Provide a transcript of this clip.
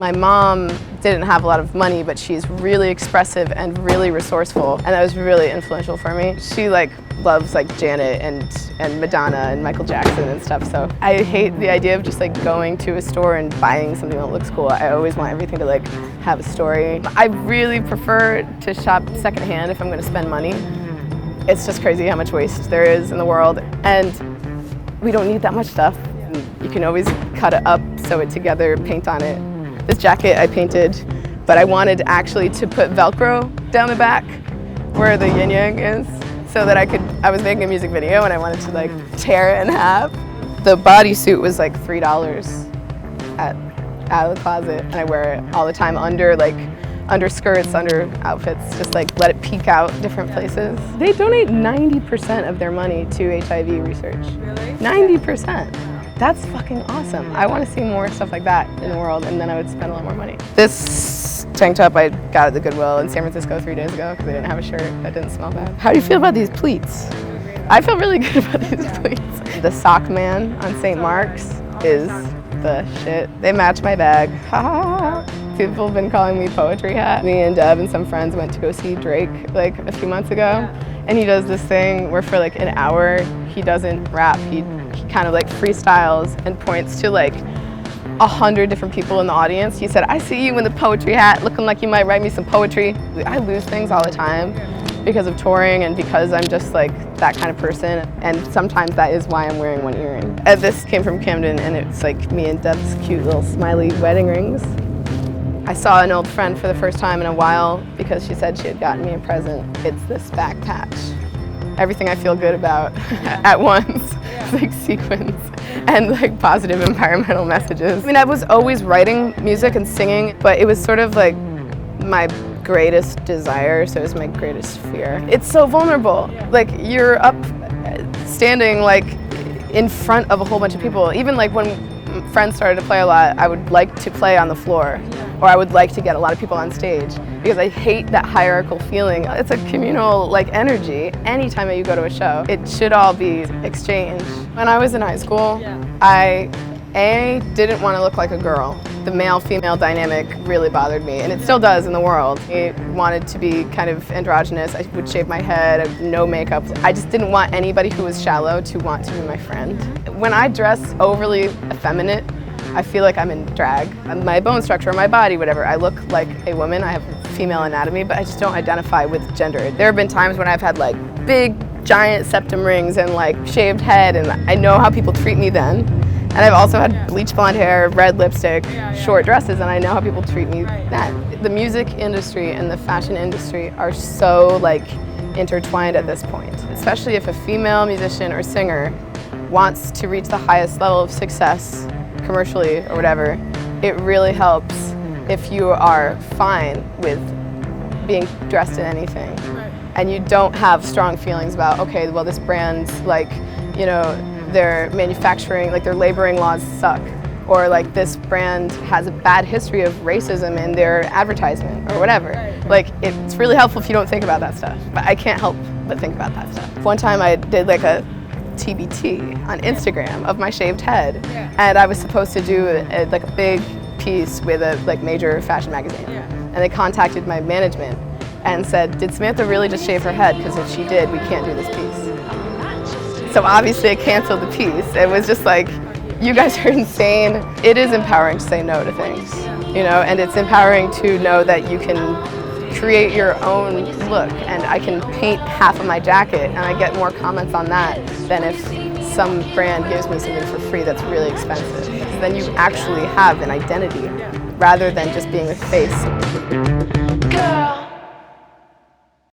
My mom didn't have a lot of money, but she's really expressive and really resourceful, and that was really influential for me. She loves Janet and Madonna and Michael Jackson and stuff, so I hate the idea of just going to a store and buying something that looks cool. I always want everything to have a story. I really prefer to shop secondhand if I'm going to spend money. It's just crazy how much waste there is in the world, and we don't need that much stuff. You can always cut it up, sew it together, paint on it. This jacket I painted, but I wanted actually to put Velcro down the back where the yin yang is, so that I was making a music video and I wanted to tear it in half. The bodysuit was $3 out of the closet, and I wear it all the time under skirts, under outfits, just let it peek out different places. They donate 90% of their money to HIV research. Really? 90%. That's fucking awesome. I want to see more stuff like that in the world, and then I would spend a lot more money. This tank top I got at the Goodwill in San Francisco 3 days ago because I didn't have a shirt that didn't smell bad. How do you feel about these pleats? I feel really good about these pleats. The sock man on St. Mark's is the shit. They match my bag. People have been calling me Poetry Hat. Me and Deb and some friends went to go see Drake a few months ago, and he does this thing where for an hour he doesn't rap. He kind of freestyles and points to 100 different people in the audience. He said, "I see you in the Poetry Hat, looking like you might write me some poetry." I lose things all the time because of touring and because I'm just that kind of person, and sometimes that is why I'm wearing one earring. This came from Camden, and it's me and Deb's cute little smiley wedding rings. I saw an old friend for the first time in a while because she said she had gotten me a present. It's this back patch. Everything I feel good about at once. Sequins and positive environmental messages. I mean, I was always writing music and singing, but it was sort of my greatest desire, so it was my greatest fear. It's so vulnerable. You're up standing in front of a whole bunch of people. Even when friends started to play a lot, I would like to play on the floor, or I would like to get a lot of people on stage, because I hate that hierarchical feeling. It's a communal energy. Anytime that you go to a show, it should all be exchanged. When I was in high school, I didn't want to look like a girl. The male-female dynamic really bothered me, and it still does in the world. I wanted to be kind of androgynous. I would shave my head, no makeup. I just didn't want anybody who was shallow to want to be my friend. When I dress overly effeminate, I feel like I'm in drag. My bone structure, my body, whatever, I look like a woman. I have female anatomy, but I just don't identify with gender. There have been times when I've had big, giant septum rings and shaved head, and I know how people treat me then. And I've also had bleach blonde hair, red lipstick, short dresses, and I know how people treat me then. The music industry and the fashion industry are so intertwined at this point. Especially if a female musician or singer wants to reach the highest level of success commercially or whatever, it really helps if you are fine with being dressed in anything. And you don't have strong feelings about, okay, well, this brand's their manufacturing, their laboring laws suck, or this brand has a bad history of racism in their advertisement or whatever. It's really helpful if you don't think about that stuff, but I can't help but think about that stuff. One time I did a TBT on Instagram of my shaved head, and I was supposed to do a big piece with a major fashion magazine, and they contacted my management and said, "Did Samantha really just shave her head? Because if she did, we can't do this piece." So obviously I canceled the piece. It was just you guys are insane. It is empowering to say no to things, and it's empowering to know that you can create your own look, and I can paint half of my jacket and I get more comments on that than if some brand gives me something for free that's really expensive. Then you actually have an identity rather than just being a face. Girl.